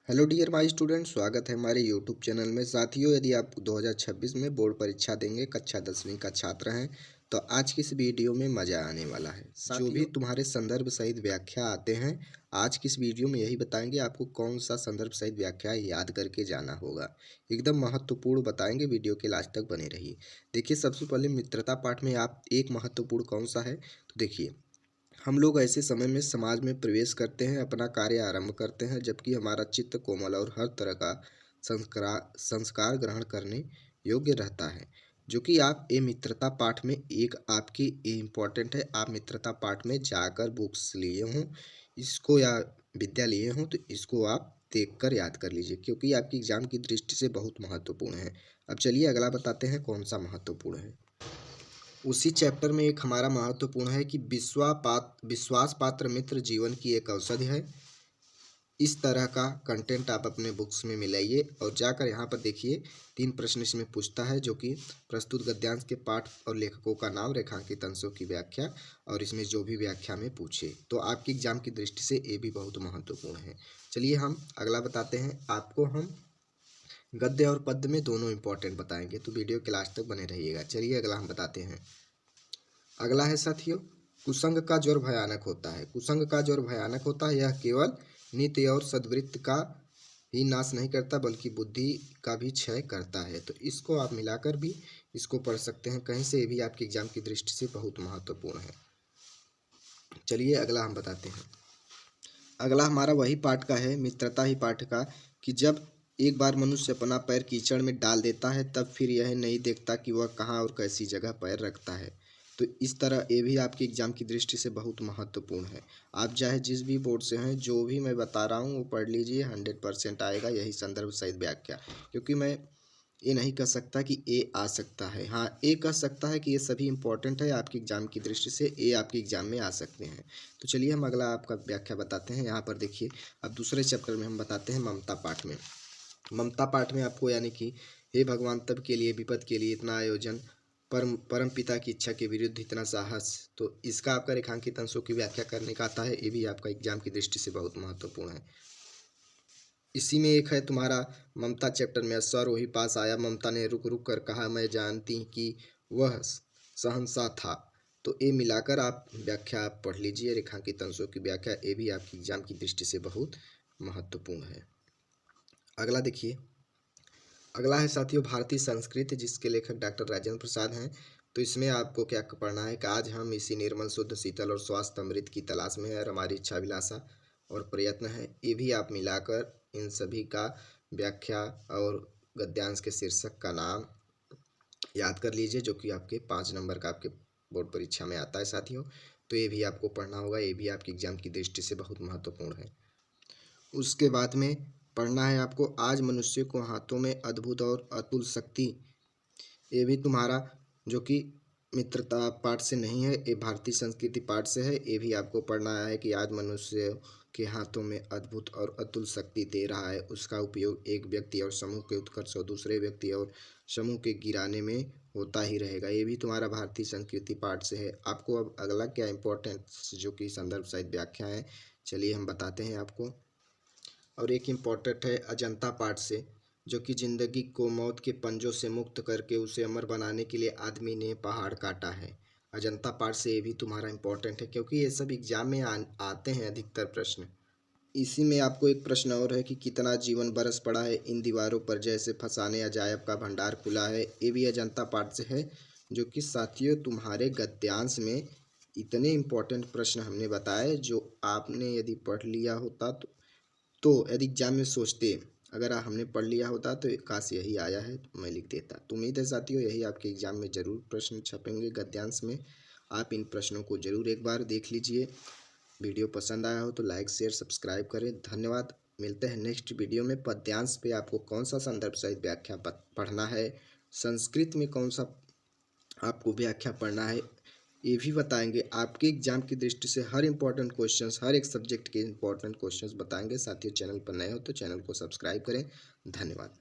Hello dear my student, स्वागत है हमारे यूट्यूब चैनल में। साथियों, यदि आप 2026 में बोर्ड परीक्षा देंगे, कक्षा 10वीं का छात्र हैं, तो आज की इस वीडियो में मज़ा आने वाला है। जो भी तुम्हारे संदर्भ सहित व्याख्या आते हैं, आज की इस वीडियो में यही बताएंगे आपको कौन सा संदर्भ सहित व्याख्या याद करके जाना होगा। एकदम महत्वपूर्ण बताएंगे, वीडियो के लास्ट तक बने रहिए। देखिए, सबसे पहले मित्रता पाठ में आप एक महत्वपूर्ण कौन सा है, तो देखिए, हम लोग ऐसे समय में समाज में प्रवेश करते हैं, अपना कार्य आरंभ करते हैं, जबकि हमारा चित्त कोमल और हर तरह का संस्कार ग्रहण करने योग्य रहता है। जो कि आप ये मित्रता पाठ में एक आपकी इम्पोर्टेंट है। आप मित्रता पाठ में जाकर बुक्स लिए हों इसको, या विद्या लिए हों, तो इसको आप देख कर याद कर लीजिए, क्योंकि आपकी एग्जाम की दृष्टि से बहुत महत्वपूर्ण है। अब चलिए अगला बताते हैं कौन सा महत्वपूर्ण है। उसी चैप्टर में एक हमारा महत्वपूर्ण है कि विश्वास पात्र मित्र जीवन की एक औषधि है। इस तरह का कंटेंट आप अपने बुक्स में मिलाइए और जाकर यहाँ पर देखिए, 3 प्रश्न इसमें पूछता है, जो कि प्रस्तुत गद्यांश के पाठ और लेखकों का नाम, रेखांकित अंशों की व्याख्या, और इसमें जो भी व्याख्या में पूछे, तो आपकी एग्जाम की दृष्टि से ये भी बहुत महत्वपूर्ण है। चलिए हम अगला बताते हैं। आपको हम गद्य और पद्य में दोनों इंपॉर्टेंट बताएंगे, तो वीडियो के लास्ट तक बने रहिएगा। चलिए अगला हम बताते हैं। अगला है साथियों, कुसंग का ज्वर भयानक होता है। कुसंग का ज्वर भयानक होता है, यह केवल नित्य और सद्वृत्त का ही नाश नहीं करता, बल्कि बुद्धि का भी क्षय करता है। तो इसको आप मिलाकर भी इसको पढ़ सकते हैं कहीं से, ये भी आपके एग्जाम की दृष्टि से बहुत महत्वपूर्ण है। चलिए अगला हम बताते हैं। अगला हमारा वही पाठ का है, मित्रता ही पाठ का, कि जब एक बार मनुष्य अपना पैर कीचड़ में डाल देता है, तब फिर यह नहीं देखता कि वह कहाँ और कैसी जगह पैर रखता है। तो इस तरह ये भी आपके एग्जाम की दृष्टि से बहुत महत्वपूर्ण है। आप चाहे जिस भी बोर्ड से हैं, जो भी मैं बता रहा हूँ वो पढ़ लीजिए, 100% आएगा यही संदर्भ सहित व्याख्या। क्योंकि मैं ये नहीं कह सकता कि ए आ सकता है, हाँ ए कह सकता है कि ये सभी इंपॉर्टेंट है आपकी एग्जाम की दृष्टि से, ए आपके एग्जाम में आ सकते हैं। तो चलिए हम अगला आपका व्याख्या बताते हैं। यहाँ पर देखिए, अब दूसरे चैप्टर में हम बताते हैं ममता पाठ में। ममता पाठ में आपको, यानी कि हे भगवान, तब के लिए विपद के लिए इतना आयोजन, परम पिता की इच्छा के विरुद्ध इतना साहस, तो इसका आपका रेखांकित अंशों की व्याख्या करने का आता है। ये भी आपका एग्जाम की दृष्टि से बहुत महत्वपूर्ण है। इसी में एक है तुम्हारा ममता चैप्टर में, सरोही पास आया, ममता ने रुक रुक कर कहा, मैं जानती कि वह सहनसा था। तो ये मिलाकर आप व्याख्या आप पढ़ लीजिए, रेखांकित अंशों की व्याख्या, ये भी आपकी एग्जाम की दृष्टि से बहुत महत्वपूर्ण है। अगला देखिए, अगला है साथियों भारतीय संस्कृति, जिसके लेखक डॉक्टर राजेंद्र प्रसाद हैं। तो इसमें आपको क्या पढ़ना है कि आज हम इसी निर्मल शुद्ध शीतल और स्वास्थ्य अमृत की तलाश में है, और हमारी इच्छा अभिलाषा और प्रयत्न है। ये भी आप मिलाकर इन सभी का व्याख्या और गद्यांश के शीर्षक का नाम याद कर लीजिए, जो कि आपके 5 नंबर का आपके बोर्ड परीक्षा में आता है साथियों। तो ये भी आपको पढ़ना होगा, ये भी आपकी एग्जाम की दृष्टि से बहुत महत्वपूर्ण है। उसके बाद में पढ़ना है आपको, आज मनुष्य को हाथों में अद्भुत और अतुल शक्ति। ये भी तुम्हारा जो कि मित्रता पाठ से नहीं है, ये भारतीय संस्कृति पाठ से है। ये भी आपको पढ़ना है कि आज मनुष्य के हाथों में अद्भुत और अतुल शक्ति दे रहा है, उसका उपयोग एक व्यक्ति और समूह के उत्कर्ष और दूसरे व्यक्ति और समूह के गिराने में होता ही रहेगा। ये भी तुम्हारा भारतीय संस्कृति पाठ से है। आपको अब अगला क्या इम्पोर्टेंट जो कि संदर्भ सहित व्याख्या है, चलिए हम बताते हैं आपको। और एक इम्पोर्टेंट है अजंता पाठ से, जो कि जिंदगी को मौत के पंजों से मुक्त करके उसे अमर बनाने के लिए आदमी ने पहाड़ काटा है। अजंता पाठ से ये भी तुम्हारा इम्पोर्टेंट है, क्योंकि ये सब एग्जाम में आते हैं अधिकतर प्रश्न। इसी में आपको एक प्रश्न और है कि कितना जीवन बरस पड़ा है इन दीवारों पर, जैसे फसाने अजायब का भंडार खुला है। ये भी अजंता पाठ से है, जो कि साथियों तुम्हारे गद्यांश में इतने इम्पोर्टेंट प्रश्न हमने बताए, जो आपने यदि पढ़ लिया होता तो यदि एग्जाम में सोचते, अगर हमने पढ़ लिया होता तो काश यही आया है तो मैं लिख देता। तो उम्मीद है साथियों यही आपके एग्जाम में ज़रूर प्रश्न छपेंगे गद्यांश में। आप इन प्रश्नों को ज़रूर एक बार देख लीजिए। वीडियो पसंद आया हो तो लाइक शेयर सब्सक्राइब करें। धन्यवाद। मिलते हैं नेक्स्ट वीडियो में। पद्यांश पे आपको कौन सा संदर्भ सहित व्याख्या पढ़ना है, संस्कृत में कौन सा आपको व्याख्या पढ़ना है, ये भी बताएंगे। आपके एग्जाम की दृष्टि से हर इंपॉर्टेंट क्वेश्चंस, हर एक सब्जेक्ट के इंपॉर्टेंट क्वेश्चंस बताएंगे। साथियों चैनल पर नए हो तो चैनल को सब्सक्राइब करें। धन्यवाद।